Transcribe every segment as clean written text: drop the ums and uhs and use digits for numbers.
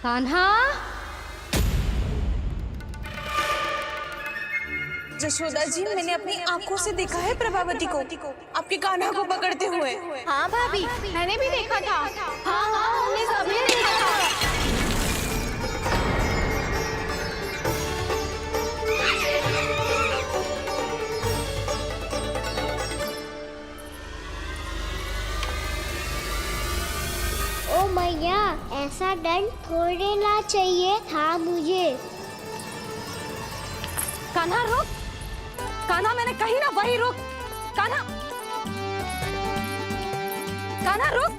कान्हा, जशोदा जी, मैंने अपनी आंखों से देखा है प्रभावती को आपके कान्हा को पकड़ते हुए। हाँ भाभी, मैंने भी देखा था। हाँ हाँ, हमने सभी देखा था। ओ मैया, ऐसा दंड थोड़े ना चाहिए था मुझे। कान्हा रुक, कान्हा मैंने कही ना वही रुक। कान्हा, कान्हा रुक।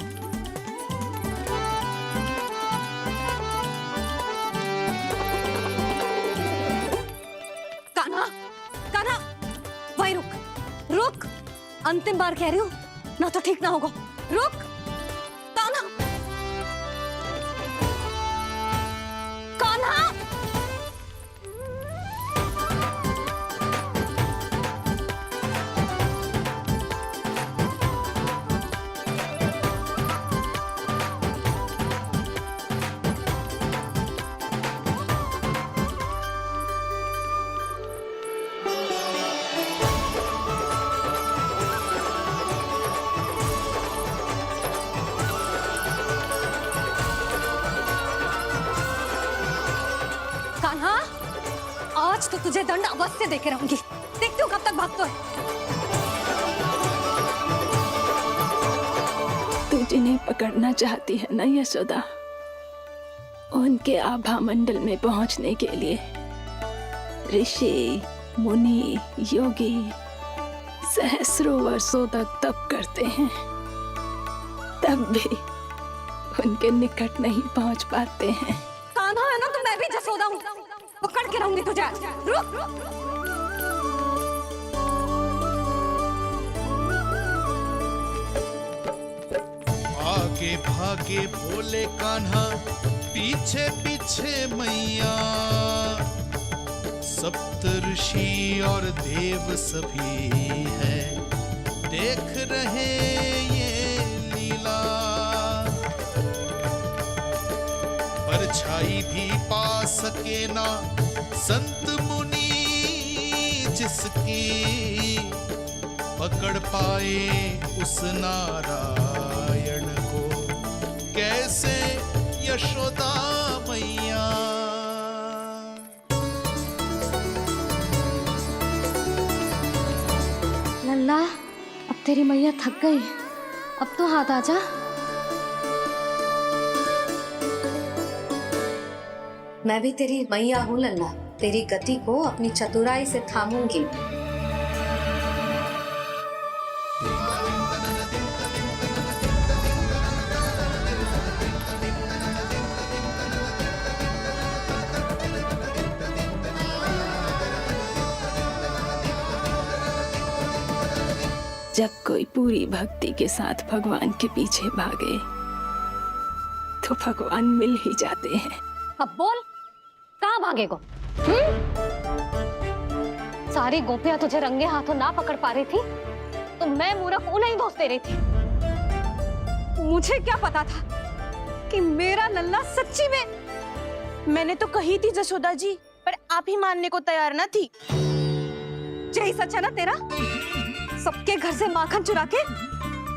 कान्हा, कान्हा वही रुक, रुक। अंतिम बार कह रही हूँ ना, तो ठीक ना होगा। रुक कान्हा, कान्हा। कान्हा, आज तो तुझे दंड अवश्य देके रहूंगी। देखती हूँ कब तक भागता है। तू जिन्हें पकड़ना चाहती है ना यशोदा, उनके आभा मंडल में पहुंचने के लिए ऋषि, मुनि, योगी सहस्रों वर्षों तक तप करते हैं, तब भी उनके निकट नहीं पहुंच पाते हैं। कान्हा है ना, तो मैं भी जसोदा हूँ, पकड़ के रहूंगी तुझे। रुक। आगे भागे भोले कान्हा, पीछे पीछे मैया, सप्त ऋषि और देव सभी है देख रहे ये लीला। परछाई भी पा सके ना संत मुनि जिसकी, पकड़ पाए उस नारायण को कैसे यशोदा मैया। लल्ला, अब तेरी मैया थक गई, अब तो हाथ आजा। मैं भी तेरी मैया हूँ लल्ला, तेरी गति को अपनी चतुराई से थामूंगी। जब कोई पूरी भक्ति के साथ भगवान के पीछे भागे तो भगवान मिल ही जाते हैं। अब बोल, कहाँ भागेगो? सारी गोपियां तुझे रंगे हाथों ना पकड़ पा रही थी, तो मैं मूर्ख उन्हें ही दोष दे रही थी। मुझे क्या पता था कि मेरा लल्ला सच्ची में। मैंने तो कही थी जशोदा जी, पर आप ही मानने को तैयार न थी। यही सच है ना तेरा? सबके घर से माखन चुरा के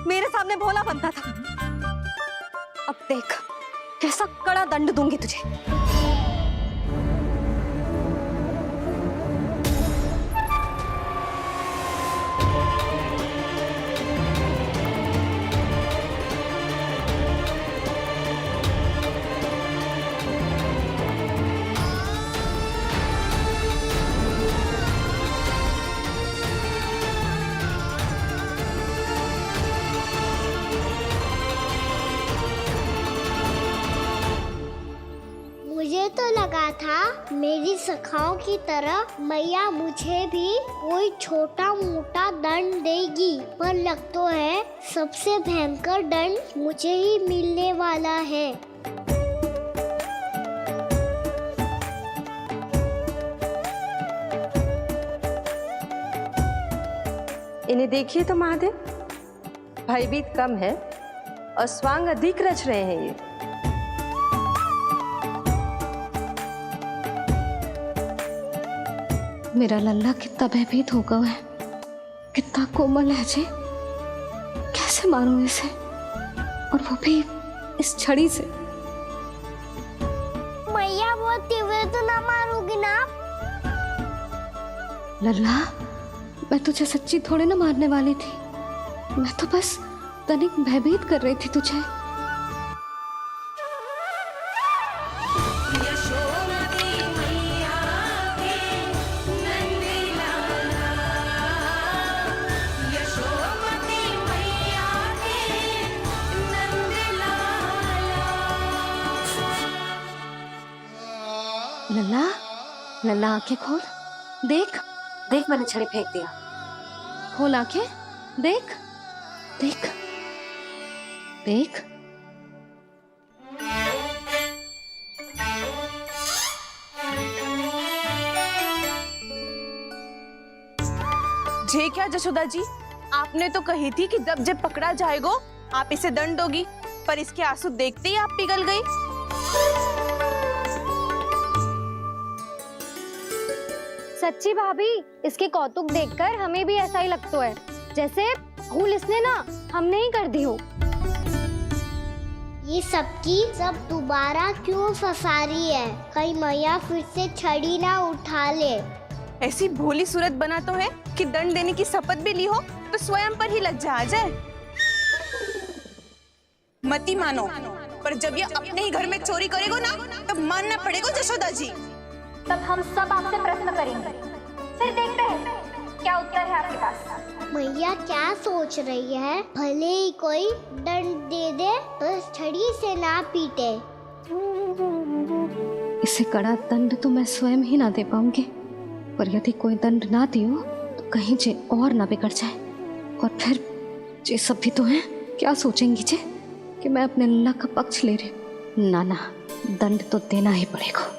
मेरे सामने भोला बनता था। अब देख कैसा कड़ा दंड दूंगी तुझे। मुझे तो लगा था मेरी सखाओं की तरह मैया मुझे भी कोई छोटा मोटा दंड देगी, पर लग तो है सबसे भयंकर दंड मुझे ही मिलने वाला है। इन्हें देखिए तो महादेव, भयभीत कम है और स्वांग अधिक रच रहे हैं ये। मेरा लल्ला कितना भयभीत होगा है, कितना कोमल है जी। कैसे मारूं इसे, और वो भी इस छड़ी से। मैया बहुत तीव्र तो ना मारोगी ना? लल्ला, मैं तुझे सच्ची थोड़ी ना मारने वाली थी, मैं तो बस तनिक भयभीत कर रही थी तुझे। लल्ला, लल्ला आंखें खोल, देख देख मैंने छड़ी फेंक दिया। खोल आंखें, देख देख देख। जे क्या जशोदा जी, आपने तो कही थी कि जब पकड़ा जाएगा आप इसे दंड दोगी, पर इसके आंसू देखते ही आप पिघल गई। सच्ची भाभी, इसके कौतुक देखकर हमें भी ऐसा ही लगता है, जैसे भूल इसने ना हमने ही कर दी हो। ये सबकी सब दोबारा क्यों फंसा रही है? कहीं मैया फिर से छड़ी ना उठा ले। ऐसी भोली सूरत बना तो है कि दंड देने की शपथ भी ली हो तो स्वयं पर ही लज्जा आ जाए। मती मानो, पर जब ये अपने ही घर में चोरी करेगा ना, तब मानना पड़ेगा जशोदा जी। तब हम सब आपसे प्रश्न करेंगे, फिर देखते हैं क्या उत्तर है आपके पास। मैया क्या सोच रही है? भले ही कोई दंड दे दे, बस छड़ी से ना पीटे। इसे कड़ा दंड तो मैं स्वयं ही ना दे पाऊंगी, पर यदि कोई दंड ना दियो तो कहीं जे और ना बिगड़ जाए, और फिर जे सब भी तो हैं, क्या सोचेंगी जे कि मैं अपने लल्ला का पक्ष ले रही। ना ना, दंड तो देना ही पड़ेगा।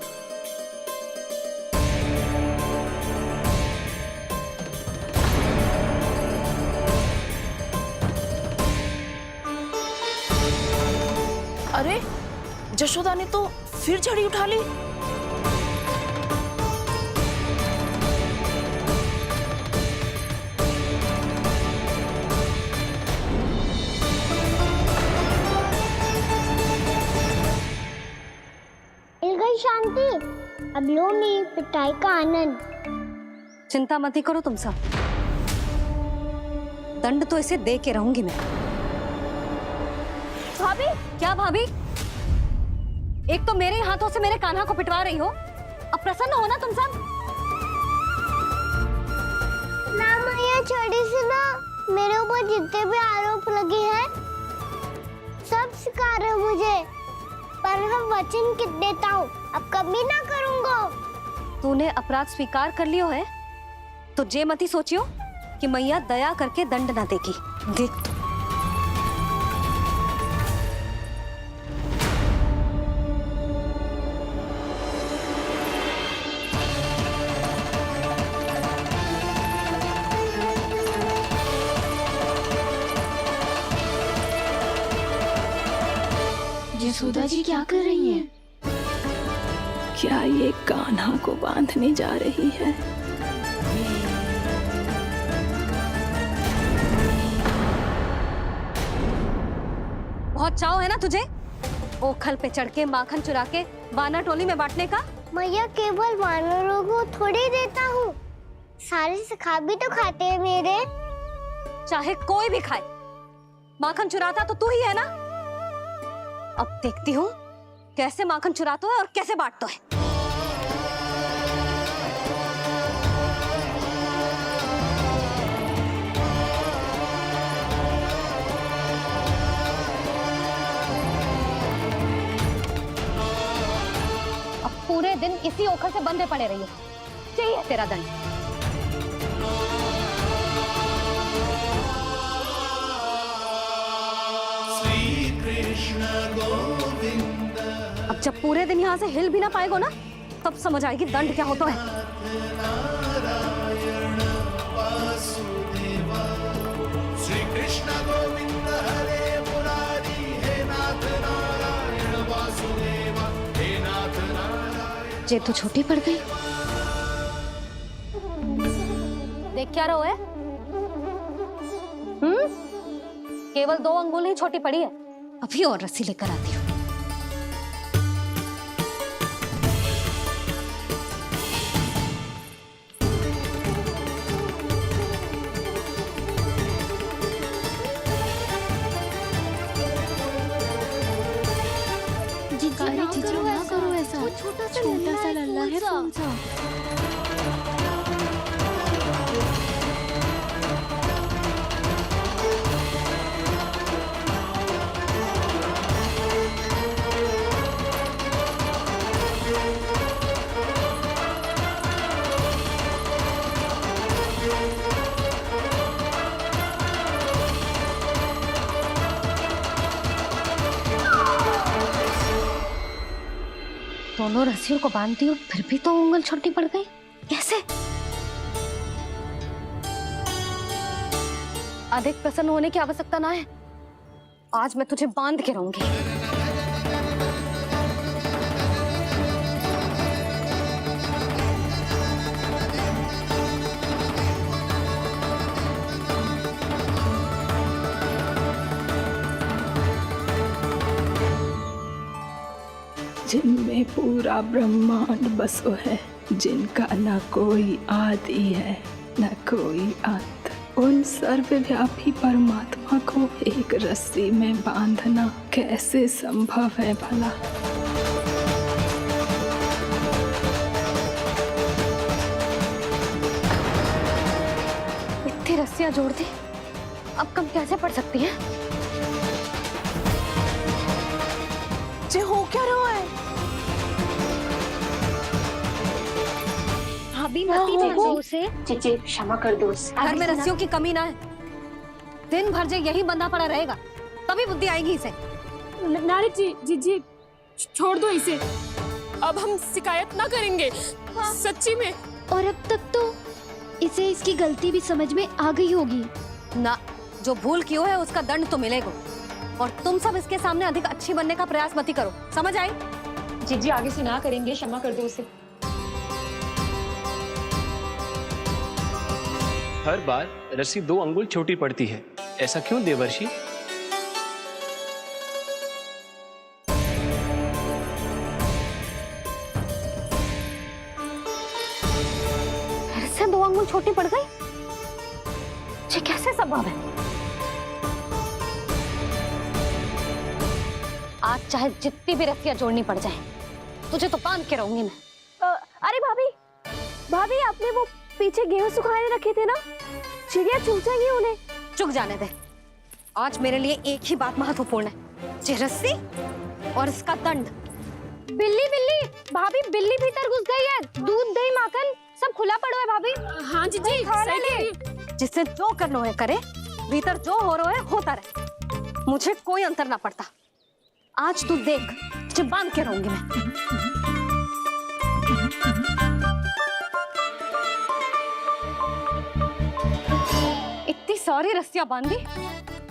अरे जशोदा ने तो फिर छड़ी उठा ली। मिल गई शांति, अब लो मेरी पिटाई का आनंद। चिंता मत ही करो तुम सब, दंड तो इसे दे के रहूंगी मैं। भाभी, क्या भाभी? एक तो मेरे हाथों से मेरे कान्हा को पिटवा रही हो, अब प्रसन्न हो ना तुम सब? ना मैया, छड़ी से ना मेरे ऊपर जितने भी आरोप लगे हैं सब स्वीकार है मुझे, पर मैं वचन कित देता हूँ, अब कभी ना करूँगा। तूने अपराध स्वीकार कर लियो है तो जे मती सोचियो कि मैया दया करके दंड ना देगी। देख यशोदा जी क्या कर रही हैं? क्या ये कान्हा को बांधने जा रही है? बहुत चाव है ना तुझे ओखल पे चढ़ के माखन चुरा के वानर टोली में बांटने का? मैया, केवल वानरों को थोड़ी देता हूँ, सारे सखा भी तो खाते हैं मेरे। चाहे कोई भी खाए, माखन चुराता तो तू ही है ना। अब देखती हूँ कैसे माखन चुराता है और कैसे बांटता है। अब पूरे दिन इसी ओखल से बंधे पड़े रहिए, चाहिए तेरा दंड। अब जब पूरे दिन यहाँ से हिल भी ना पाएगो ना, तब समझ आएगी दंड क्या होता है। श्री कृष्ण गोविंद हरे मुरारी, हे नाथ नारायण वासुदेवा, हे नाथ नारायण। जे तो छोटी पड़ गई। क्या रहो है? केवल 2 अंगुल ही छोटी पड़ी है। अभी और रस्सी लेकर आती हूँ। ना करो ऐसा। छोटा सा लल्ला है फूल सा। दोनों रस्सियों को बांधती हूँ, फिर भी तो उंगल छोटी पड़ गई। कैसे? अधिक प्रसन्न होने की आवश्यकता ना है। आज मैं तुझे बांध के रहूंगी। जिनमें पूरा ब्रह्मांड बसो है, जिनका न कोई आदि है न कोई अंत, उन सर्वव्यापी परमात्मा को एक रस्सी में बांधना कैसे संभव है भला? इतनी रस्सियां जोड़ दी, अब कम कैसे पड़ सकती हैं? जे हो क्या रहा है? भाभी मती देखो उसे। जीजी क्षमा कर दो उसे। घर में रस्सियों की कमी ना है। दिन भर जे यही बंधा पड़ा रहेगा, तभी बुद्धि आएगी इसे। नारी जी छोड़ दो इसे। अब हम शिकायत ना करेंगे। सच्ची में। और अब तक तो इसे इसकी गलती भी समझ में आ गई होगी ना। जो भूल क्यों है उसका दंड तो मिलेगा। और तुम सब इसके सामने अधिक अच्छी बनने का प्रयास मत ही करो, समझ आई? जीजी आगे से ना करेंगे, क्षमा कर दो उसे। हर बार रस्सी 2 अंगुल छोटी पड़ती है, ऐसा क्यों देवर्षि? फिर से 2 अंगुल छोटी पड़ गई? ये कैसे संभव है? आज चाहे जितनी भी रस्सियां जोड़नी पड़ जाए, तुझे तो बांध के रहूंगी मैं। अरे भाभी आपने वो पीछे गेहूं सुखाने रखे थे ना, चिड़िया चुग जाएंगी उन्हें। चुक जाने दे। आज मेरे लिए एक ही बात महत्वपूर्ण है, ये रस्सी और इसका दंड। बिल्ली भाभी, बिल्ली भीतर घुस गई है। दूध दही माखन सब खुला पड़ा है भाभी। हाँ जीजी सही कह रही है। जिससे जो करना है करे, भीतर जो हो रहा है होता रहे, मुझे कोई अंतर ना पड़ता। आज तू देख, तुझे बांध के रहूंगी मैं। इतनी सारी रस्सियां बांधी,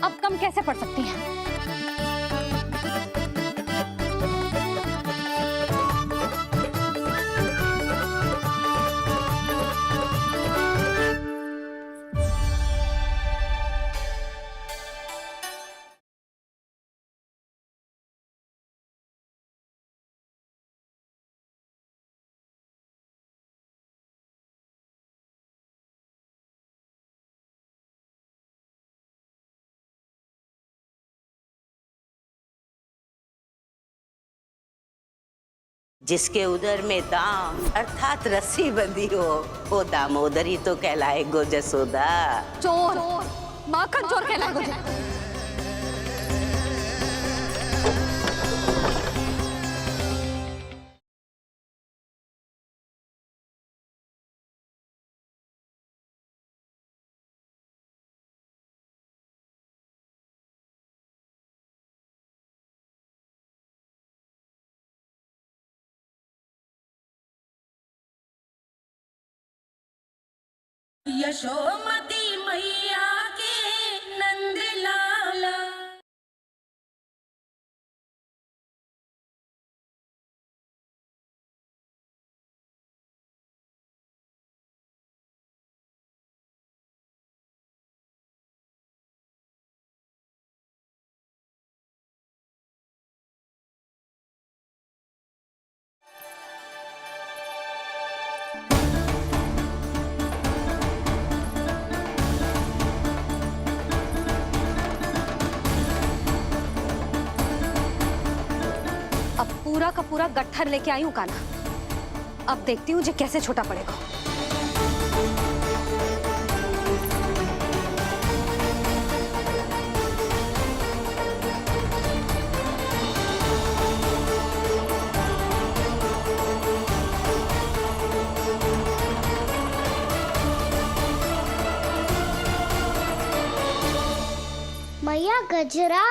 अब कम कैसे पड़ सकती हैं? जिसके उदर में दाम अर्थात रस्सी बंधी हो, वो दामोदर ही तो कहलाए गो जसोदा। चोर, माखन चोर कहलाए गो। यशोमती मैया के नंद लाला। अब पूरा का पूरा गट्ठर लेके आई हूँ कान्हा। अब देखती हूँ जो कैसे छोटा पड़ेगा। मैया गजरा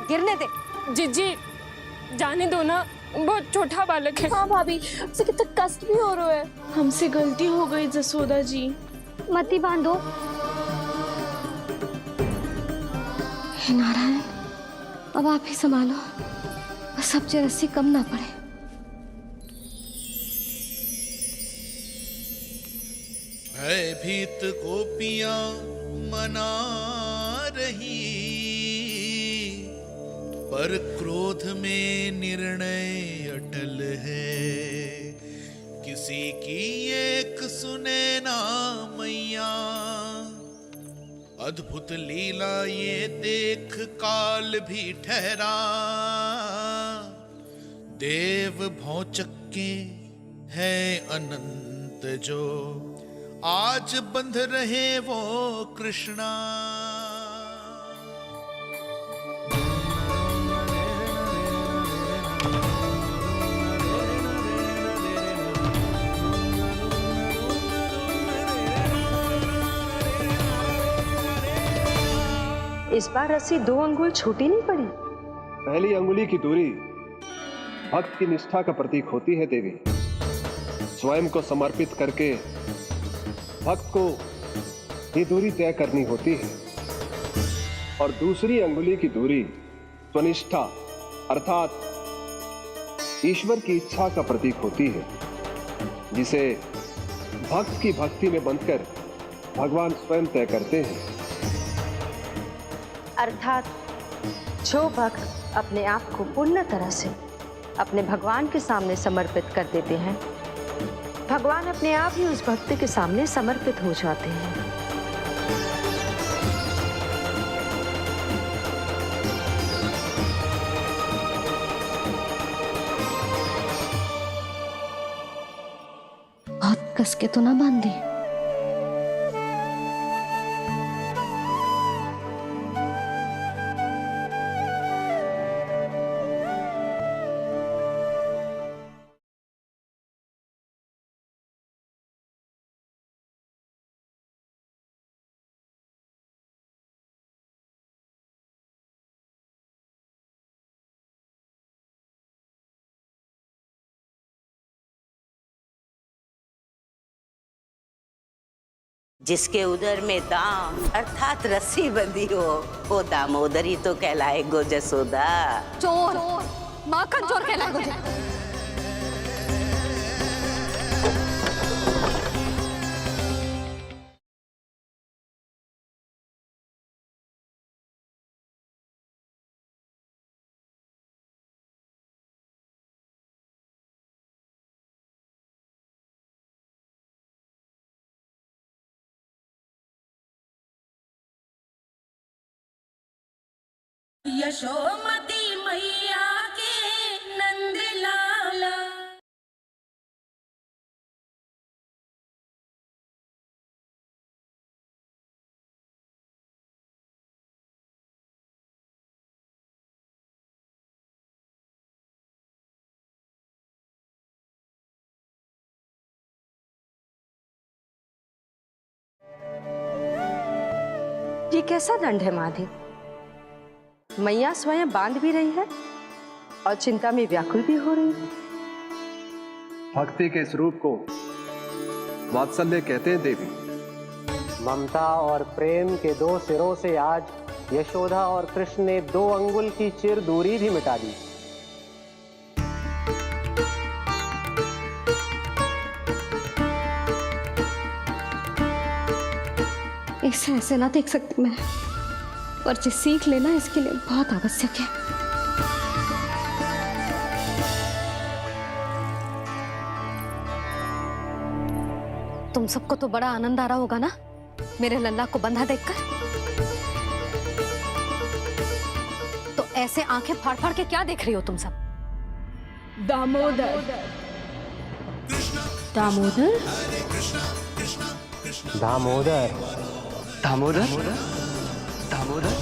गिरने दे। जीजी जाने दो ना, बहुत छोटा बालक है। हाँ भाभी, उसे कितना कष्ट भी हो रहा है। हमसे गलती हो गई जसोदा जी। मती बांधो। हे नारायण, अब आप ही संभालो, बस अब जे रस्सी कम ना पड़े। भयभीत गोपियां मना रही, पर क्रोध में निर्णय अटल है। किसी की एक सुने ना मैया, अद्भुत लीला ये देख काल भी ठहरा। देव भौचक्के है अनंत जो, आज बंध रहे वो कृष्णा। इस बार रस्सी 2 अंगुल छोटी नहीं पड़ी। पहली अंगुली की दूरी भक्त की निष्ठा का प्रतीक होती है देवी। स्वयं को समर्पित करके भक्त को ये दूरी तय करनी होती है। और दूसरी अंगुली की दूरी स्वनिष्ठा अर्थात ईश्वर की इच्छा का प्रतीक होती है, जिसे भक्त की भक्ति में बंधकर भगवान स्वयं तय करते हैं। अर्थात जो भक्त अपने आप को पूर्ण तरह से अपने भगवान के सामने समर्पित कर देते हैं, भगवान अपने आप ही उस भक्त के सामने समर्पित हो जाते हैं। बहुत कस के तो ना बांध दी। जिसके उदर में दाम अर्थात रस्सी बंधी हो, वो दामोदरी तो कहलाए गो जसोदा। चोर, माखन चोर कहलाए गो। यशोमती मैया के नंद लाला। ये कैसा दंड है माधी? मैया स्वयं बांध भी रही है और चिंता में व्याकुल भी हो रही है। भक्ति के स्वरूप को वात्सल्य कहते हैं देवी। ममता और प्रेम के 2 सिरों से आज यशोदा और कृष्ण ने 2 अंगुल की चिर दूरी भी मिटा दी। इसे ऐसे ना देख सकती मैं, और जो सीख लेना इसके लिए बहुत आवश्यक है। तुम सबको तो बड़ा आनंद आ रहा होगा ना मेरे लल्ला को बंधा देखकर। तो ऐसे आंखें फाड़ फाड़ के क्या देख रही हो तुम सब? दामोदर। दामोदर। दामोदर। दामोदर। दामोदर। दामोदर।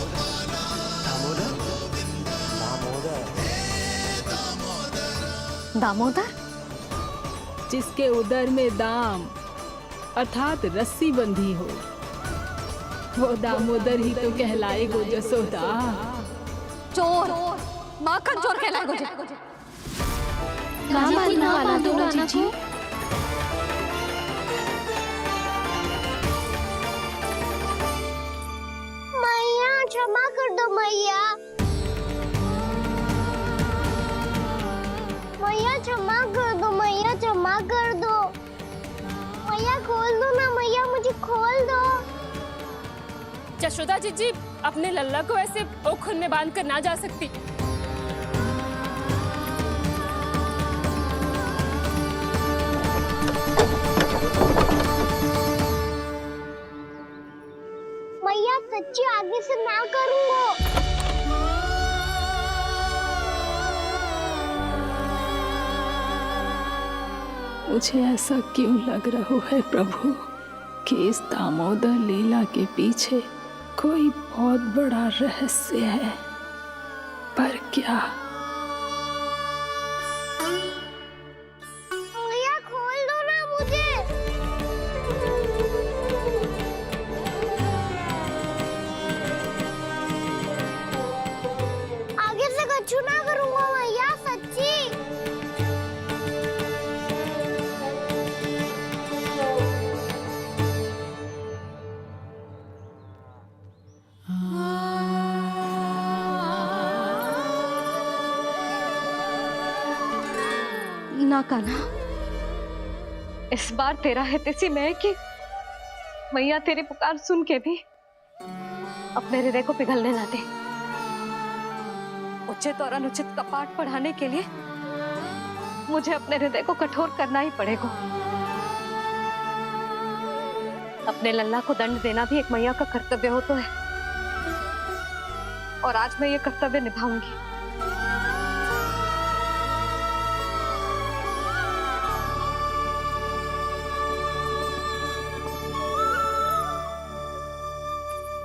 दामोदर। जिसके उदर में दाम अर्थात रस्सी बंधी हो, वो दामोदर ही तो कहलाए गो जसोदा। चोर, माखन चोर कहलाए गो। नाम आना वाला दो जीजी। मैया क्षमा कर दो मैया। मैया क्षमा कर दो, मैया क्षमा कर दो। मैया खोल दो ना मैया, मुझे खोल दो। जशोदा जीजी अपने लल्ला को ऐसे ओखुन में बांध कर ना जा सकती। मैया सच्ची आगे से ना करूँगा। मुझे ऐसा क्यों लग रहा है प्रभु कि इस दामोदर लीला के पीछे कोई बहुत बड़ा रहस्य है, पर क्या? मैया खोल दो ना मुझे। आगे से कछु ना करूँगा मैया, सच्ची। ना कान्हा, इस बार तेरा है तेसी में कि मैया तेरी पुकार सुन के भी अपने हृदय को पिघलने ना दे। उचित और अनुचित कपाट पढ़ाने के लिए मुझे अपने हृदय को कठोर करना ही पड़ेगा। अपने लल्ला को दंड देना भी एक मैया का कर्तव्य हो तो है, और आज मैं ये कर्तव्य निभाऊंगी।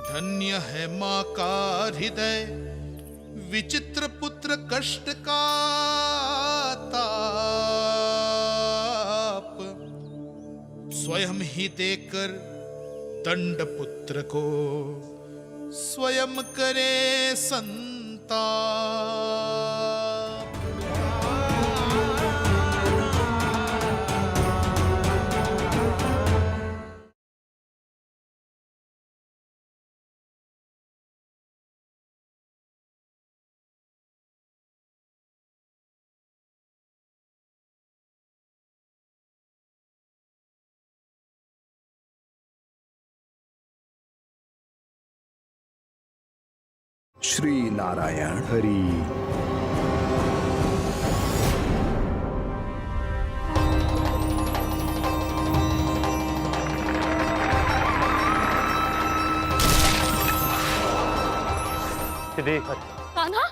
धन्य है माँ का हृदय, विचित्र पुत्र कष्ट का ताप, स्वयं ही देकर दंड पुत्र को स्वयं करे संताप। श्री नारायण हरि। कान्हा,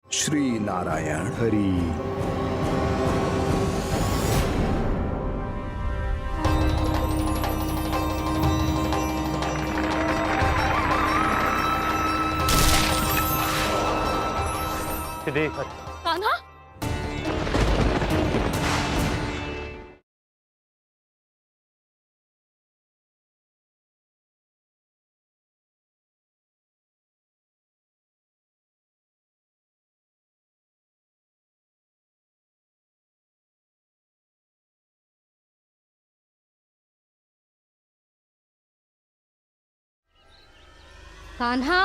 श्री नारायण हरि। कान्हा, कान्हा।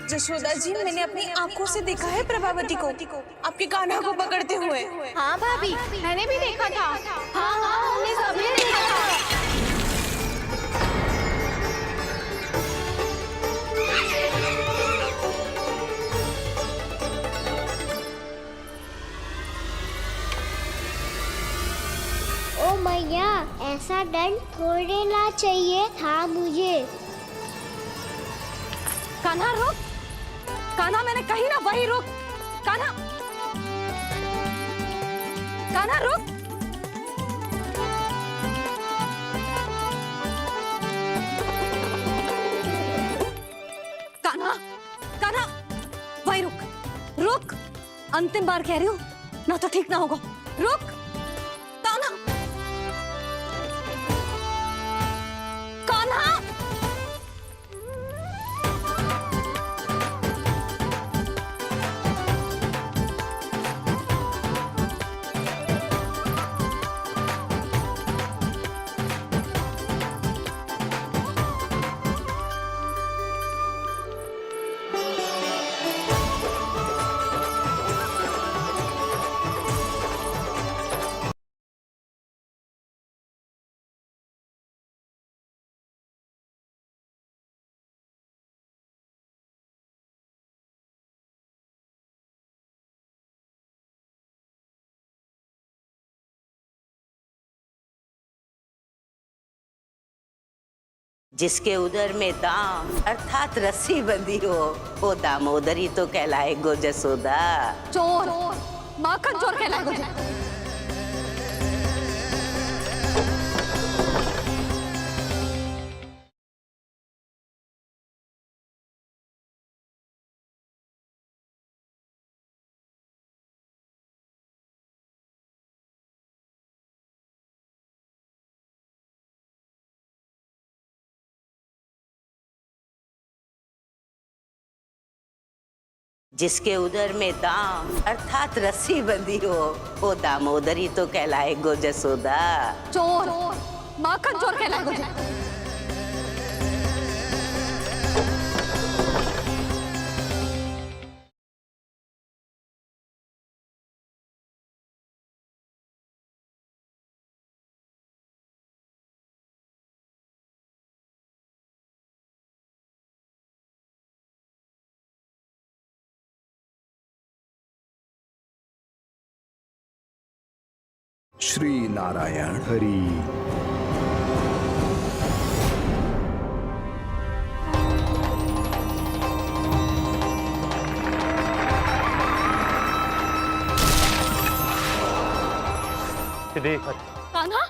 जशोदा जी, मैंने अपनी आंखों से देखा है प्रभावती को आपके कान्हा को पकड़ते हुए। हाँ भाभी, मैंने भी देखा था। हाँ हाँ, हमने ओ मैया, ऐसा दंड थोड़े ना चाहिए था मुझे। कान्हा रुक, कान्हा मैंने कही ना वही रुक, कान्हा, कान्हा रुक। कान्हा, कान्हा वही रुक, रुक, अंतिम बार कह रही हूँ, ना तो ठीक ना होगा, रुक कान्हा, कान्हा। जिसके उदर में दाम अर्थात रस्सी बंधी हो, वो दामोदरी तो कहलाए गो जसोदा। चोर, माखन चोर कहलाए गो। जिसके उदर में दाम अर्थात रस्सी बंधी हो, वो दामोदरी तो कहलाए गो जसोदा। चोर, माखन चोर कहलाए गो। श्री नारायण हरि। कान्हा,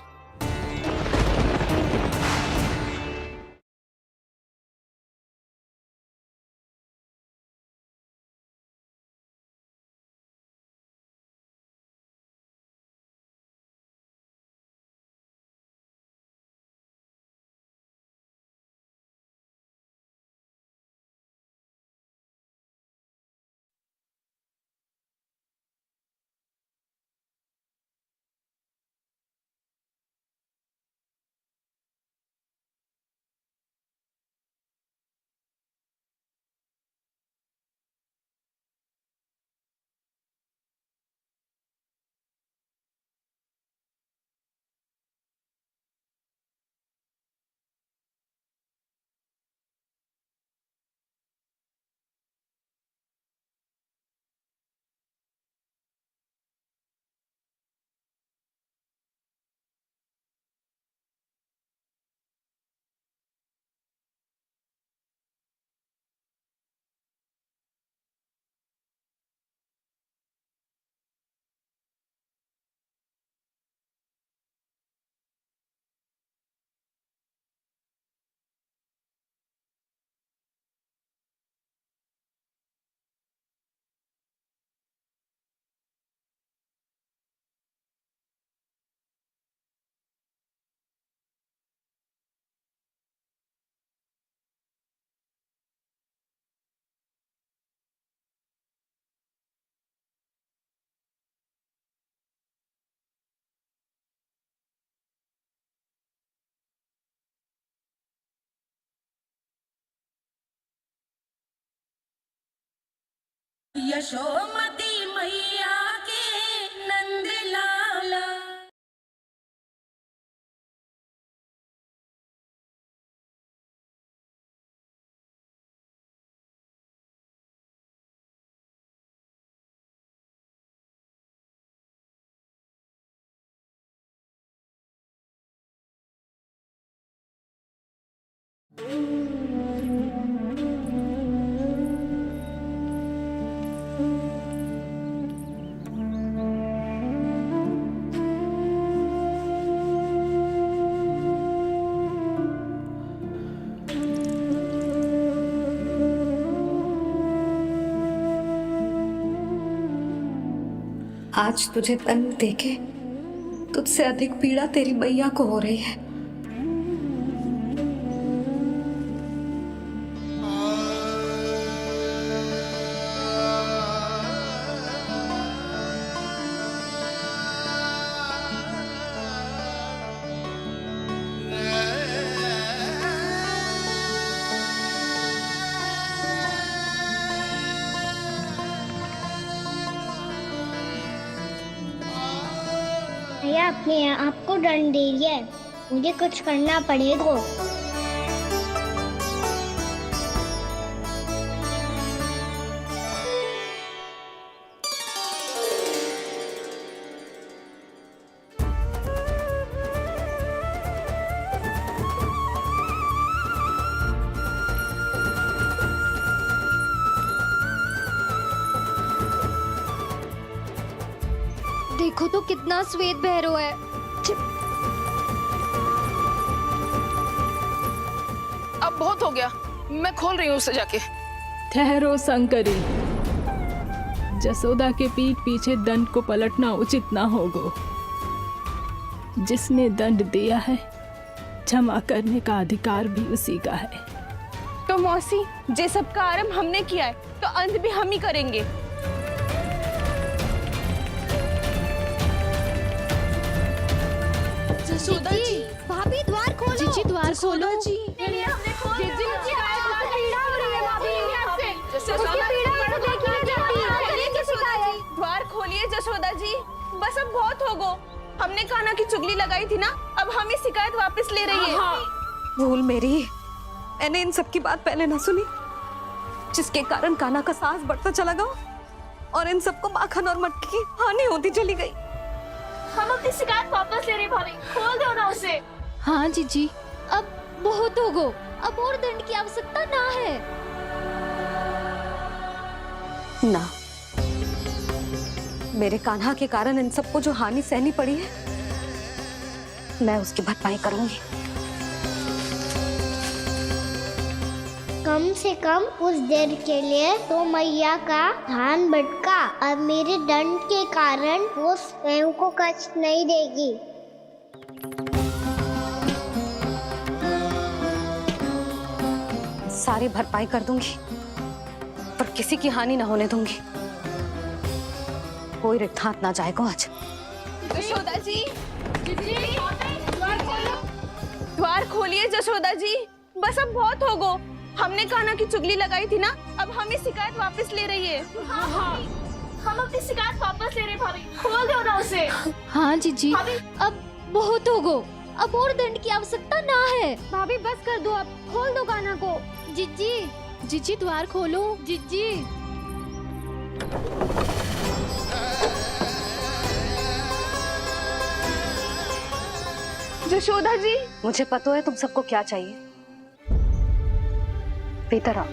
यशोमती मैया के नंद लाला। आज तुझे दंड देके तुझसे अधिक पीड़ा तेरी मैया को हो रही है। भैया अपने आप को दंड दे रही है, मुझे कुछ करना पड़ेगा। देखो तो कितना श्वेत भैरव है। अब बहुत हो गया, मैं खोल रही हूँ उसे जाके। ठहरो शंकरी, जसोदा के पीठ पीछे दंड को पलटना उचित ना होगा। जिसने दंड दिया है क्षमा करने का अधिकार भी उसी का है। तो मौसी, जे सब का आरंभ हमने किया है तो अंत भी हम ही करेंगे। जसोदा जी, भाभी द्वार खोलो। जीजी द्वार खोलो। जी हमने खोल दिया। जीजी पीड़ा हो रही है भाभी। उसकी पीड़ा तो देखी नहीं जाती। द्वार खोलिए जसोदा जी, बस अब बहुत हो गो। हमने कान्हा की चुगली लगाई थी ना, अब हम ही शिकायत वापस ले रही है। भूल मेरी, मैंने इन सब की बात पहले ना सुनी, जिसके कारण कान्हा का साहस बढ़ता चला गया और इन सबको माखन और मटकी की हानि होती चली गई। हम अपनी शिकायत वापस ले रहे हैं भाभी, खोल दो ना उसे। हाँ जीजी, अब बहुत हो गो, अब और दंड की आवश्यकता ना है। ना, मेरे कान्हा के कारण इन सबको जो हानि सहनी पड़ी है, मैं उसकी भरपाई करूंगी। कम से कम उस देर के लिए तो मैया का ध्यान भटका, अब मेरे दंड के कारण वो स्वयं को कष्ट नहीं देगी। सारी भरपाई कर दूंगी, पर किसी की हानि ना होने दूंगी। कोई रिक्त हाथ ना जाएगा आज। जसोदा जी, द्वार खोलिए जसोदा जी, बस अब बहुत हो गो। हमने कान्हा की चुगली लगाई थी ना, अब हम ही शिकायत वापस ले रही है। हम अपनी शिकायत वापस ले रहे हैं भाभी, खोल दो ना उसे। हाँ जीजी, अब बहुत हो गो, अब और दंड की आवश्यकता ना है। भाभी बस कर दो, अब खोल दो कान्हा को। जीजी, जीजी द्वार खोलो। जीजी जशोदा जी, मुझे पता है तुम सबको क्या चाहिए। भीतर आओ।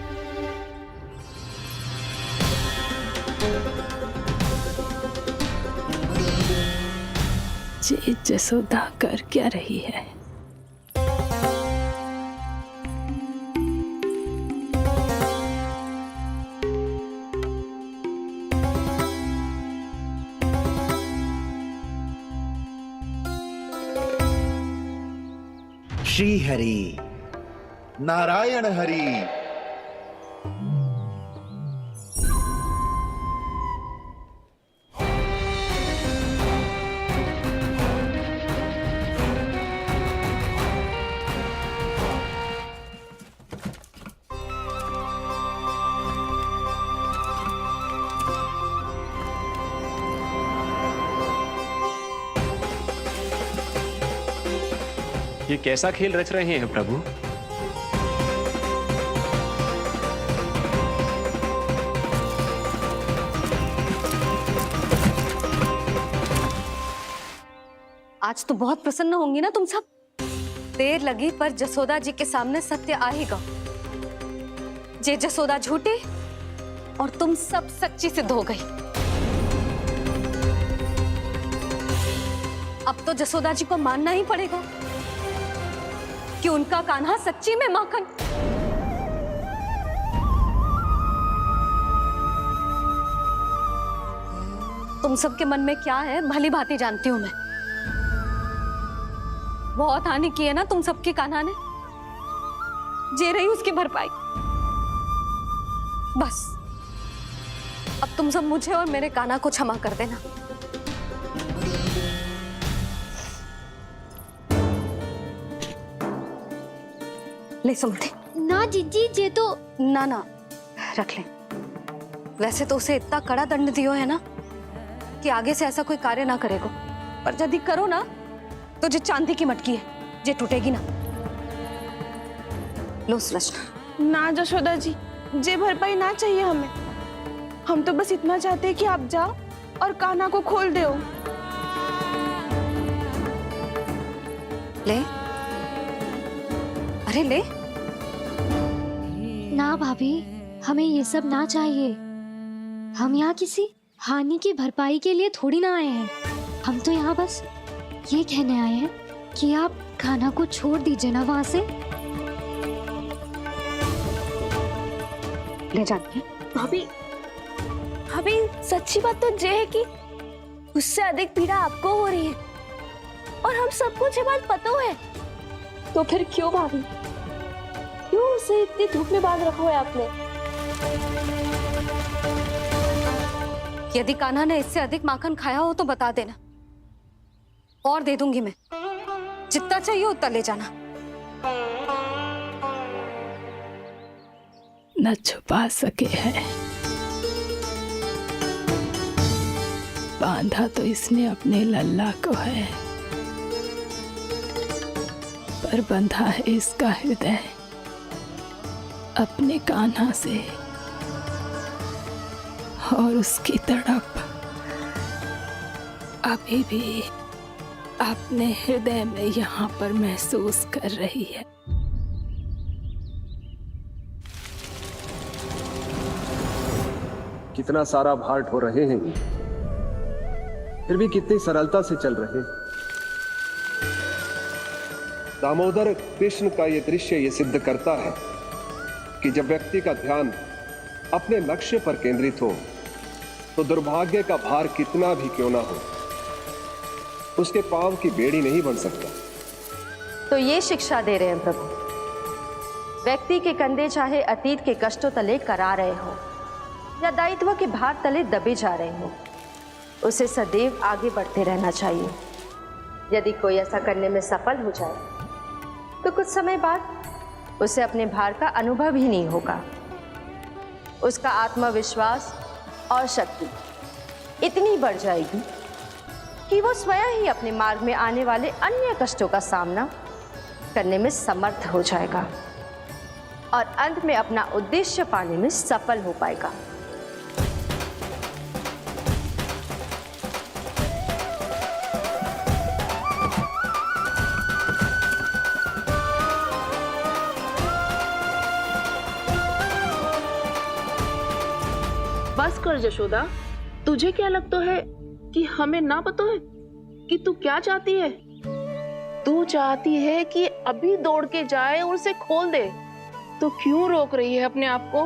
ये जसोदा कर क्या रही है? श्री हरि नारायण हरि। ये कैसा खेल रच रहे हैं प्रभु? आज तो बहुत प्रसन्न होंगी ना तुम सब। देर लगी पर जसोदा जी के सामने सत्य आएगा। जे जसोदा झूठी और तुम सब सच्ची सिद्ध हो गई। अब तो जसोदा जी को मानना ही पड़ेगा कि उनका कान्हा सच्ची में माखन। तुम सबके मन में क्या है भली भांति जानती हूं मैं। बहुत हानि की है ना तुम सबके कान्हा ने, जे रही उसकी भरपाई। बस अब तुम सब मुझे और मेरे कान्हा को क्षमा कर देना। ले सुमति। ना जीजी, जे तो ना रख ले। वैसे तो उसे इतना कड़ा दंड दियो है ना कि आगे से ऐसा कोई कार्य ना करेगा, पर यदि करो ना तो जो चांदी की मटकी है जे टूटेगी ना। लो सुलक्षणा। ना जशोदा जी, जे भरपाई ना चाहिए हमें। हम तो बस इतना चाहते हैं कि आप जाओ और कान्हा को खोल दो। ले, अरे ले। ना भाभी, हमें ये सब ना चाहिए। हम यहाँ किसी हानि की भरपाई के लिए थोड़ी ना आए हैं। हम तो यहाँ बस ये कहने आए हैं कि आप कान्हा को छोड़ दीजिए ना वहां से। ले जाती भाभी, भाभी सच्ची बात तो ये है कि उससे अधिक पीड़ा आपको हो रही है और हम सबको ये बात पता है। तो फिर क्यों भाभी, क्यों उसे इतनी धूप में बांध रखा है आपने? यदि कान्हा ने इससे अधिक माखन खाया हो तो बता देना, और दे दूंगी मैं। जितना चाहिए उतना ले जाना। न छुपा सके है, बांधा तो इसने अपने लल्ला को है, पर बंधा है इसका हृदय अपने कान्हा से, और उसकी तड़प अभी भी अपने हृदय में यहाँ पर महसूस कर रही है। कितना सारा भार ढो रहे हैं, फिर भी कितनी सरलता से चल रहे हैं। दामोदर कृष्ण का यह दृश्य ये सिद्ध करता है कि जब व्यक्ति का ध्यान अपने लक्ष्य पर केंद्रित हो तो दुर्भाग्य का भार कितना भी क्यों ना हो, उसके पांव की बेड़ी नहीं बन सकता। तो ये शिक्षा दे रहे हैं प्रभु, व्यक्ति के कंधे चाहे अतीत के कष्टों तले करा रहे हो या दायित्व के भार तले दबे जा रहे हो, उसे सदैव आगे बढ़ते रहना चाहिए। यदि कोई ऐसा करने में सफल हो जाए तो कुछ समय बाद उसे अपने भार का अनुभव ही नहीं होगा। उसका आत्मविश्वास और शक्ति इतनी बढ़ जाएगी कि वो स्वयं ही अपने मार्ग में आने वाले अन्य कष्टों का सामना करने में समर्थ हो जाएगा और अंत में अपना उद्देश्य पाने में सफल हो पाएगा। बस कर जशोदा, तुझे क्या लगता है कि हमें ना पता है कि तू क्या चाहती है? तू चाहती है कि अभी दौड़ के जाए और उसे खोल दे, तो क्यों रोक रही है अपने आप को?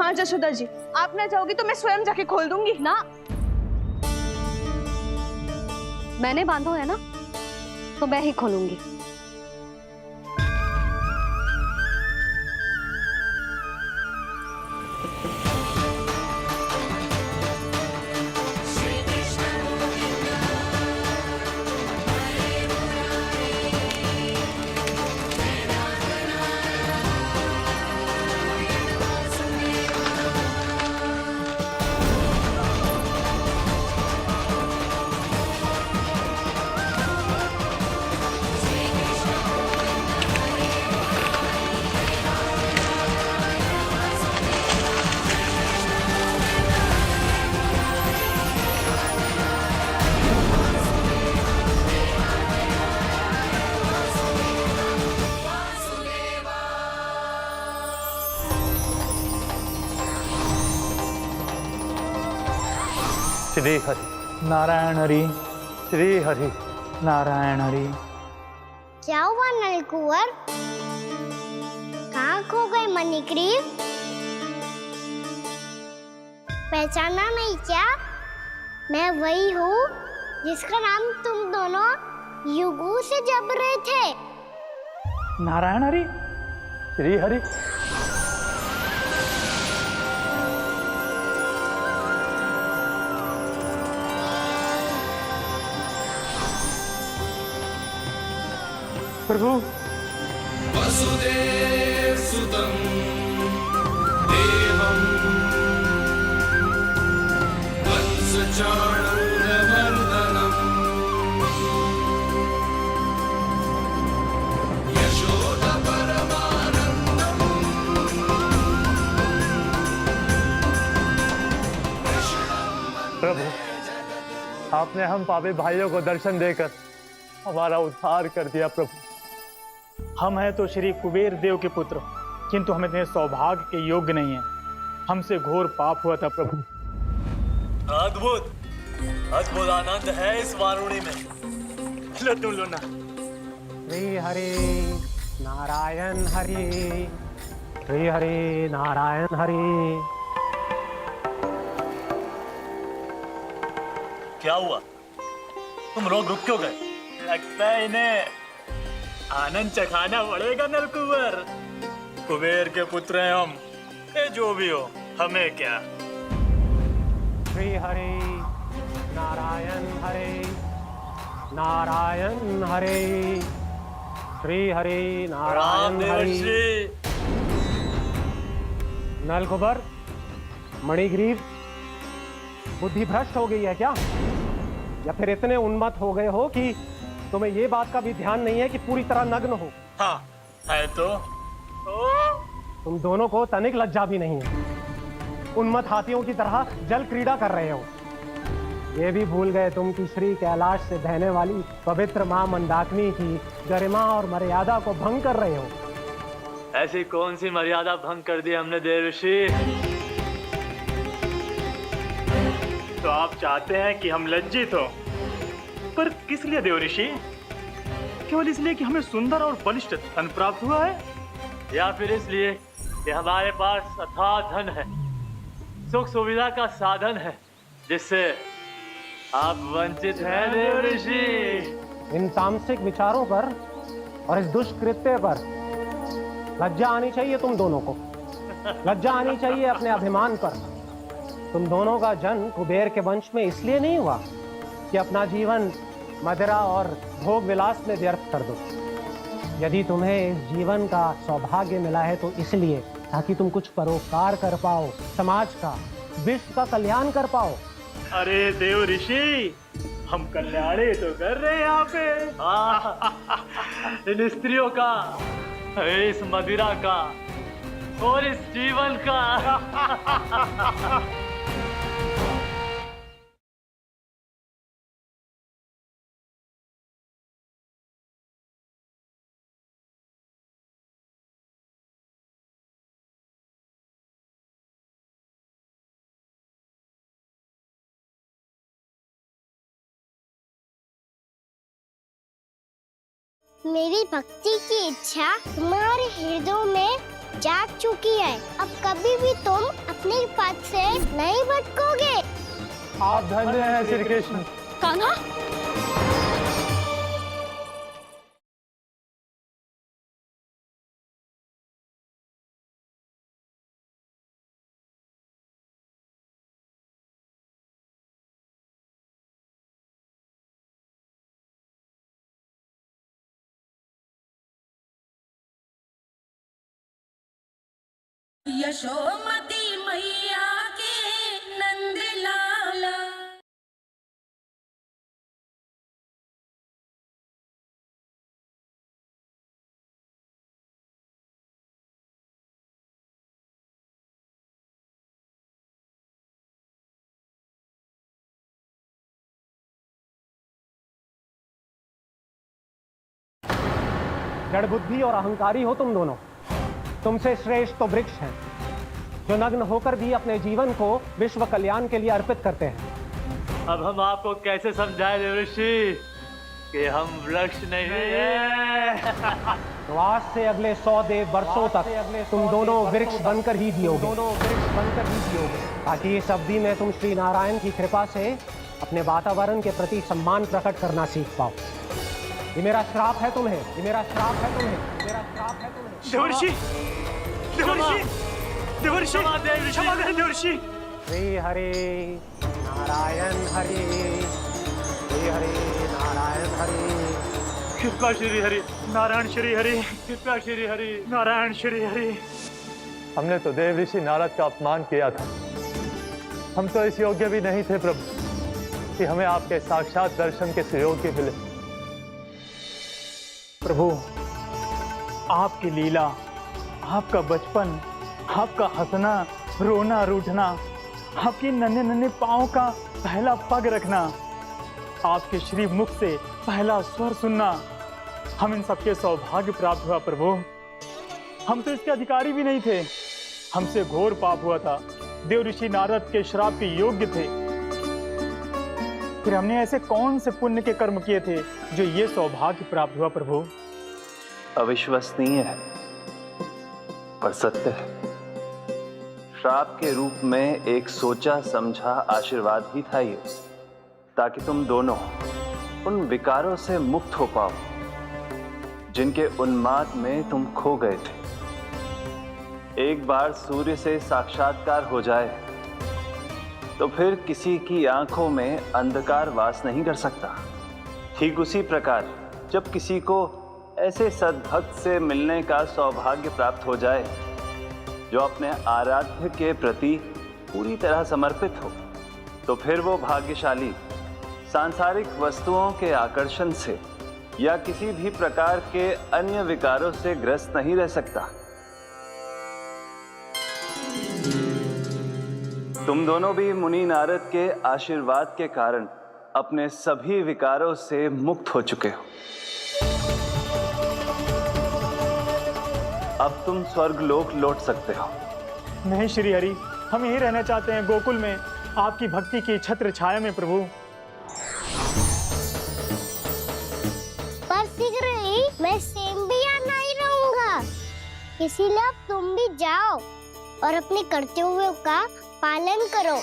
हाँ जशोदा जी, आप ना जाओगी तो मैं स्वयं जाके खोल दूंगी। ना, मैंने बांधो है ना, तो मैं ही खोलूंगी। श्री हरि नारायण हरि, श्री हरि नारायण हरि। क्या हुआ नलकुंवर? कहाँ खो गए मणिग्रीव? पहचाना नहीं क्या? मैं वही हूँ जिसका नाम तुम दोनों युगों से जप रहे थे। नारायण हरि, श्री हरि। प्रभु वसुदेव सुतं देवं वंशचाणूरमर्दनम् यशोदपरमानन्दम् प्रभु, आपने हम पापी भाइयों को दर्शन देकर हमारा उद्धार कर दिया। प्रभु, हम हैं तो श्री कुबेर देव के पुत्र, किंतु हम इतने सौभाग्य के योग्य नहीं हैं। हमसे घोर पाप हुआ था प्रभु। अद्भुत अद्भुत आनंद है इस वारुणी में। लो तुम लो ना। श्री हरि नारायण हरि, श्री हरि नारायण हरि। क्या हुआ? तुम रोग रुक क्यों गए? लगता है इन्हें आनंद चखाना पड़ेगा नलकुंवर। कुबेर के पुत्र हैं हम, ये जो भी हो हमें क्या। श्री हरि नारायण हरि, नारायण हरि, श्री हरि नारायण हरि। नलकुबर, मणिग्रीव, बुद्धि भ्रष्ट हो गई है क्या? या फिर इतने उन्मत्त हो गए हो कि तुम्हें ये बात का भी ध्यान नहीं है कि पूरी तरह नग्न हो? हाँ है तो। तुम दोनों को तनिक लज्जा भी नहीं है। उन्मत्त हाथियों की तरह जल क्रीड़ा कर रहे हो। ये भी भूल गए तुम कि श्री कैलाश से बहने वाली पवित्र मां मंदाकिनी की गरिमा और मर्यादा को भंग कर रहे हो। ऐसी कौन सी मर्यादा भंग कर दी हमने देवर्षि? तो आप चाहते हैं कि हम लज्जित हो, पर किस लिए देवर्षि? केवल इसलिए कि हमें सुंदर और बलिष्ठ धन प्राप्त हुआ है, या फिर इसलिए कि हमारे पास अथाह धन है, सुख सुविधा का साधन है, जिससे आप वंचित हैं देवर्षि? इन तामसिक विचारों पर और इस दुष्कृत्य पर लज्जा आनी चाहिए तुम दोनों को। लज्जा आनी चाहिए अपने अभिमान पर। तुम दोनों का जन्म कुबेर के वंश में इसलिए नहीं हुआ कि अपना जीवन मदिरा और भोग विलास में व्यर्थ कर दो। यदि तुम्हें इस जीवन का सौभाग्य मिला है तो इसलिए ताकि तुम कुछ परोपकार कर पाओ, समाज का, विश्व का कल्याण कर पाओ। अरे देव ऋषि, हम कल्याणी तो कर रहे हैं यहाँ पे। इन स्त्रियों का, इस मदिरा का और इस जीवन का। मेरी भक्ति की इच्छा तुम्हारे हृदयों में जाग चुकी है। अब कभी भी तुम अपने पथ से नहीं भटकोगे। आप धन्य हैं श्री कृष्ण। कान्हा, यशोमती मैया के नंद लाला। जड़ बुद्धि और अहंकारी हो तुम दोनों। तुमसे श्रेष्ठ तो वृक्ष हैं, जो नग्न होकर भी अपने जीवन को विश्व कल्याण के लिए अर्पित करते हैं। अब हम आपको कैसे समझाएं देवर्षि कि हम वृक्ष नहीं है। तो आज से अगले 100 देव वर्षों तक तुम दोनों वृक्ष बनकर ही जियोगे, ताकि इस अवधि में तुम श्री नारायण की कृपा से अपने वातावरण के प्रति सम्मान प्रकट करना सीख पाओ। ये मेरा श्राप है तुम्हें, ये मेरा श्राप है तुम्हें, मेरा श्राप है तुम्हें। देवर्षि, देवर्षि, देवर्षि, क्षमा करें देवर्षि। श्री हरि नारायण हरि, श्री हरि नारायण हरि, कृपा श्री हरि नारायण श्री हरि, कृपा श्री हरि नारायण श्री हरि। हमने तो देव ऋषि नारद का अपमान किया था। हम तो इस योग्य भी नहीं थे प्रभु कि हमें आपके साक्षात दर्शन के सुयोग्य मिले। प्रभु, आपकी लीला, आपका बचपन, आपका हंसना, रोना, रूठना, आपकी नन्हे नन्हे पाँव का पहला पग रखना, आपके श्री मुख से पहला स्वर सुनना, हम इन सबके सौभाग्य प्राप्त हुआ प्रभु। हम तो इसके अधिकारी भी नहीं थे। हमसे घोर पाप हुआ था, देव ऋषि नारद के श्राप के योग्य थे। फिर हमने ऐसे कौन से पुण्य के कर्म किए थे जो ये सौभाग्य प्राप्त हुआ प्रभु? अविश्वसनीय है पर सत्य है। श्राप के रूप में एक सोचा समझा आशीर्वाद ही था ये, ताकि तुम दोनों उन विकारों से मुक्त हो पाओ जिनके उन्माद में तुम खो गए थे। एक बार सूर्य से साक्षात्कार हो जाए तो फिर किसी की आंखों में अंधकार वास नहीं कर सकता। ठीक उसी प्रकार जब किसी को ऐसे सद्भक्त से मिलने का सौभाग्य प्राप्त हो जाए जो अपने आराध्य के प्रति पूरी तरह समर्पित हो, तो फिर वो भाग्यशाली सांसारिक वस्तुओं के आकर्षण से या किसी भी प्रकार के अन्य विकारों से ग्रस्त नहीं रह सकता। तुम दोनों भी मुनि नारद के आशीर्वाद के कारण अपने सभी विकारों से मुक्त हो चुके हो। अब तुम स्वर्गलोक लौट सकते हो। नहीं श्री हरि, हम यहीं रहना चाहते हैं, गोकुल में आपकी भक्ति की छत्र छाया में प्रभु। पर शीघ्र ही मैं सेम्बिया नहीं रहूंगा, इसीलिए अब तुम भी जाओ और अपने कर्तव्यों का पालन करो।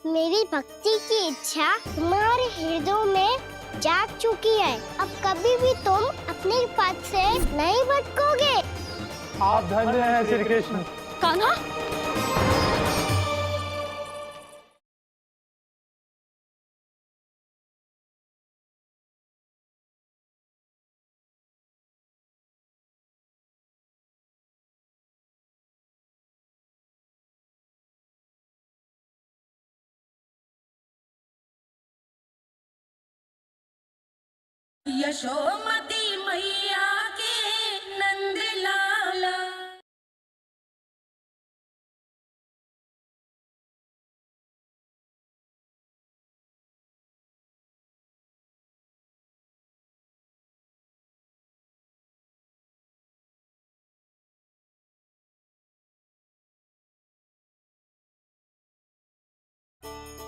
मेरी भक्ति की इच्छा तुम्हारे हृदय में जाग चुकी है। अब कभी भी तुम अपने पथ से नहीं भटकोगे। आप धन्य हैं श्री कृष्ण। कान्हा, यशोमती मैया के नंद लाला।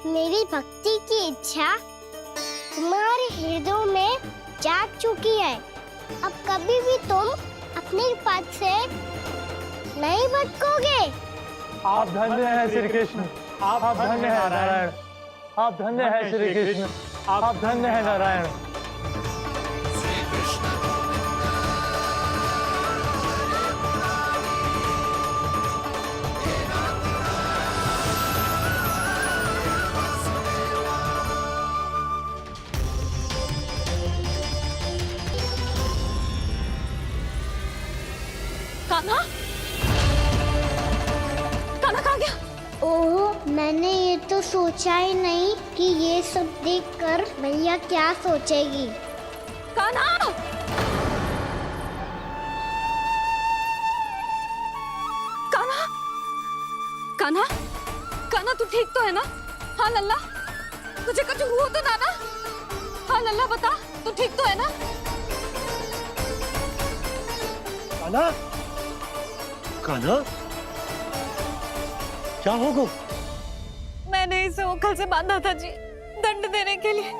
मेरी भक्ति की इच्छा तुम्हारे हृदय में जाग चुकी है। अब कभी भी तुम अपने पथ से नहीं भटकोगे। आप धन्य हैं श्री कृष्ण। आप धन्य हैं नारायण। आप धन्य हैं श्री कृष्ण। आप धन्य हैं नारायण। कान्हा, कान्हा कहाँ गया? ओह, मैंने ये तो सोचा ही नहीं कि ये सब देखकर मैया क्या सोचेगी। कान्हा! कान्हा, कान्हा तू ठीक तो है ना? हाँ लल्ला, तुझे कुछ हुआ तो ना? हाँ लल्ला बता, तू ठीक तो है ना? कान्हा, कान्हा, क्या हो गो? मैंने इसे ओखल से बांधा था जी, दंड देने के लिए।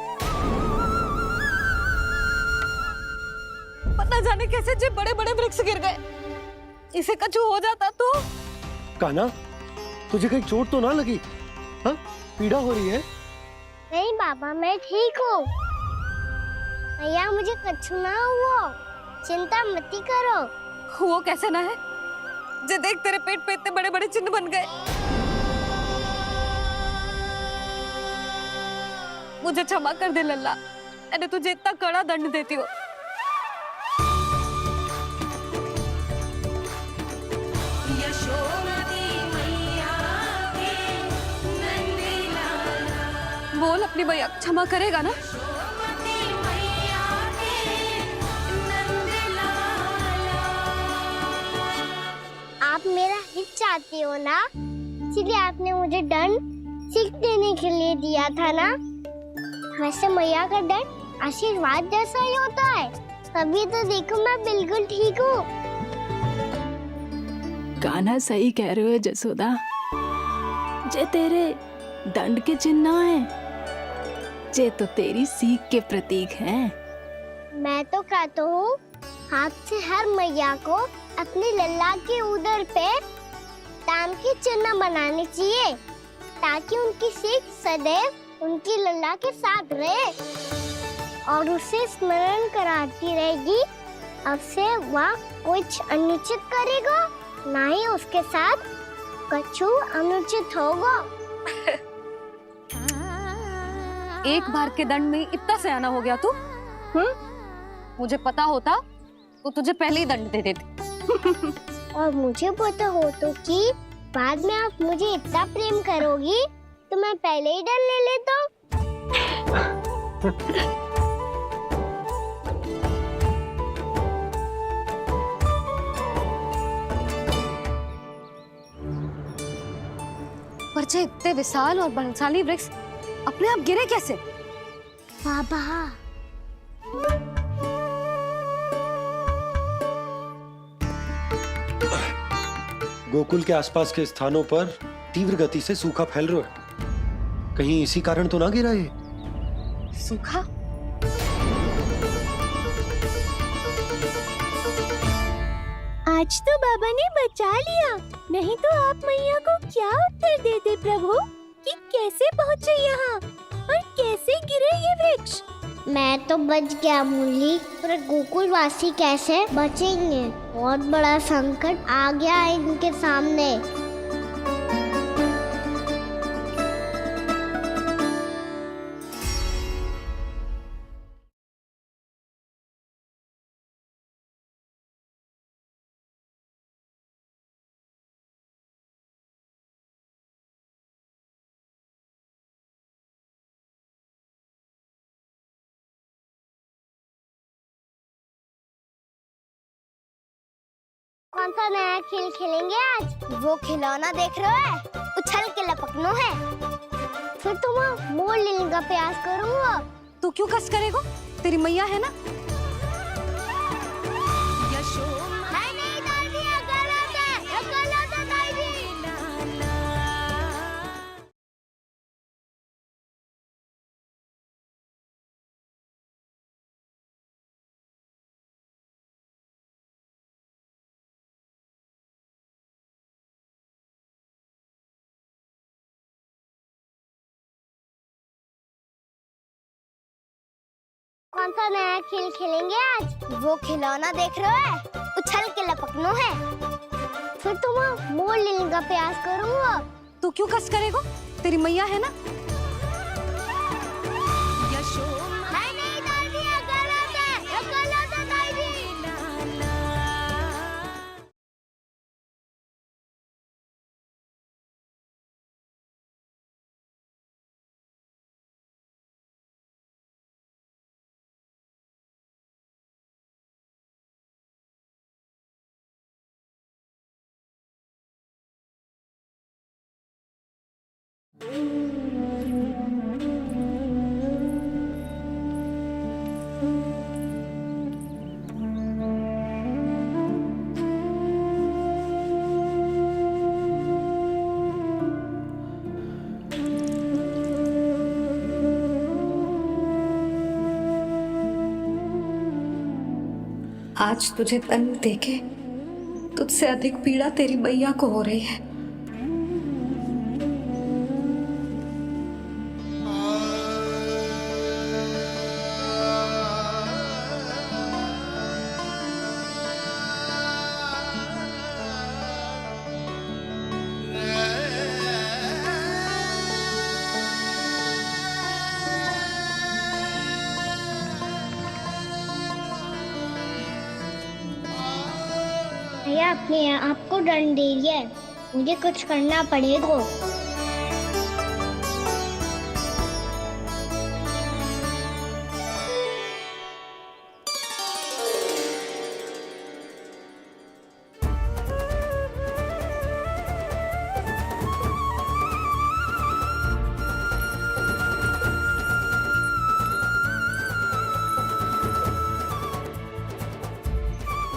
पता जाने कैसे जे बड़े बड़े वृक्ष गिर गए। इसे कुछ हो जाता तो? कान्हा, तुझे कहीं चोट तो ना लगी? हाँ, पीड़ा हो रही है? नहीं बाबा, मैं ठीक हूँ। भैया मुझे कुछ ना हुआ, चिंता मत करो। वो कैसे ना है? जे देख तेरे पेट पे इतने बड़े बड़े चिन्ह बन गए। मुझे क्षमा कर दे लल्ला, मैंने तुझे इतना कड़ा दंड देती हो। बोल अपनी भैया क्षमा करेगा ना? आप मेरा हित चाहते हो ना, इसलिए आपने मुझे दंड सीख देने के लिए दिया था ना। वैसे मैया का दंड आशीर्वाद जैसा ही होता है, तभी तो देखो मैं बिल्कुल ठीक हूँ। कान्हा सही कह रहे हो जसोदा, जे तेरे दंड के चिन्ह है, जे तो तेरी सीख के प्रतीक हैं। मैं तो कहता हूँ, हाथ से हर मैया को अपनी लल्ला के उदर पे ताम के चिन्ह बनाने चाहिए, ताकि उनकी सीख सदैव उनकी लल्ला के साथ रहे और उसे स्मरण कराती रहेगी। अब से वह कुछ अनुचित करेगा, ना ही उसके साथ कछु अनुचित होगा। एक बार के दंड में इतना सयाना हो गया तू? मुझे पता होता तो तुझे पहले ही दंड दे देती। और मुझे पता हो तो कि बाद में आप मुझे इतना प्रेम करोगी तो मैं पहले ही दंड ले लेता। पर जे इतने विशाल और बलशाली वृक्ष अपने आप गिरे कैसे? बाबा, गोकुल के आसपास के स्थानों पर तीव्र गति से सूखा फैल रहा है। कहीं इसी कारण तो ना गिरा ये? सूखा? आज तो बाबा ने बचा लिया, नहीं तो आप मैया को क्या उत्तर देते प्रभु कि कैसे पहुँचे यहाँ और कैसे गिरे ये वृक्ष? मैं तो बच गया मुरली, पर गोकुलवासी कैसे बचेंगे? बहुत बड़ा संकट आ गया है इनके सामने। कौन सा नया खेल खेलेंगे आज? वो खिलौना देख रहे हो है? उछल के लपकनो है। फिर तो मैं मोड़ लेने का प्रयास करूँगा। तू क्यों कष्ट करेगा? तेरी मैया है ना, कौन सा नया खेल खेलेंगे आज? वो खिलौना देख रहे हो है? उछल के लपकनो है। फिर तो मैं मोड़ लेने का प्रयास करूँगा। तू क्यों कष्ट करेगा? तेरी मैया है ना। आज तुझे दंड देके तुझसे अधिक पीड़ा तेरी मैया को हो रही है। भैया अपने आप को दंड दे रही है, मुझे कुछ करना पड़ेगा।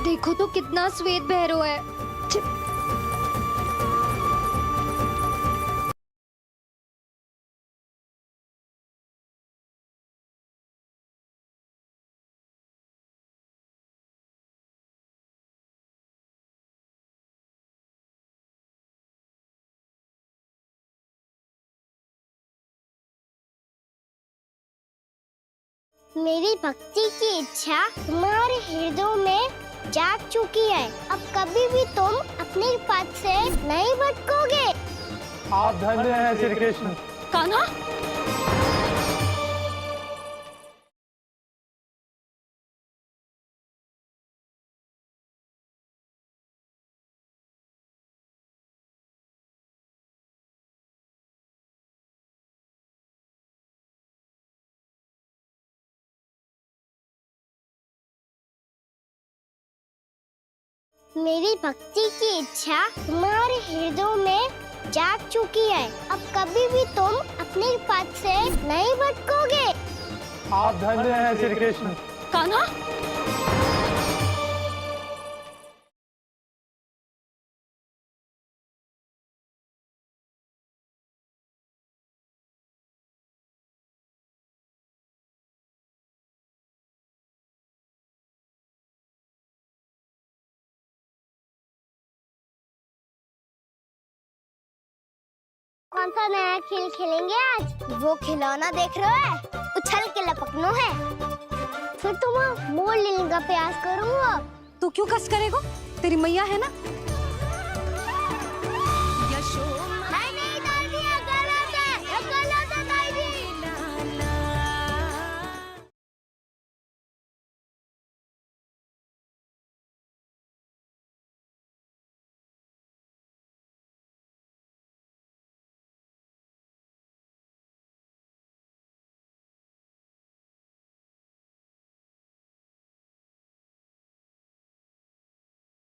देखो तो कितना श्वेत बह रहा है। मेरी भक्ति की इच्छा तुम्हारे हृदय में जाग चुकी है। अब कभी भी तुम अपने पद से नहीं भटकोगे। आप धन्य हैं श्री कृष्ण। कान्हा, मेरी भक्ति की इच्छा तुम्हारे हृदय में जाग चुकी है। अब कभी भी तुम अपने पद से नहीं भटकोगे। आप धन्य हैं श्री कृष्ण। कान्हा, कौन सा नया खेल खेलेंगे आज? वो खिलौना देख रहे हो, उछल के लपकनो है। फिर तुम मोड़ लेने का प्रयास करूंगा। तू क्यों कष्ट करेगा? तेरी मैया है ना,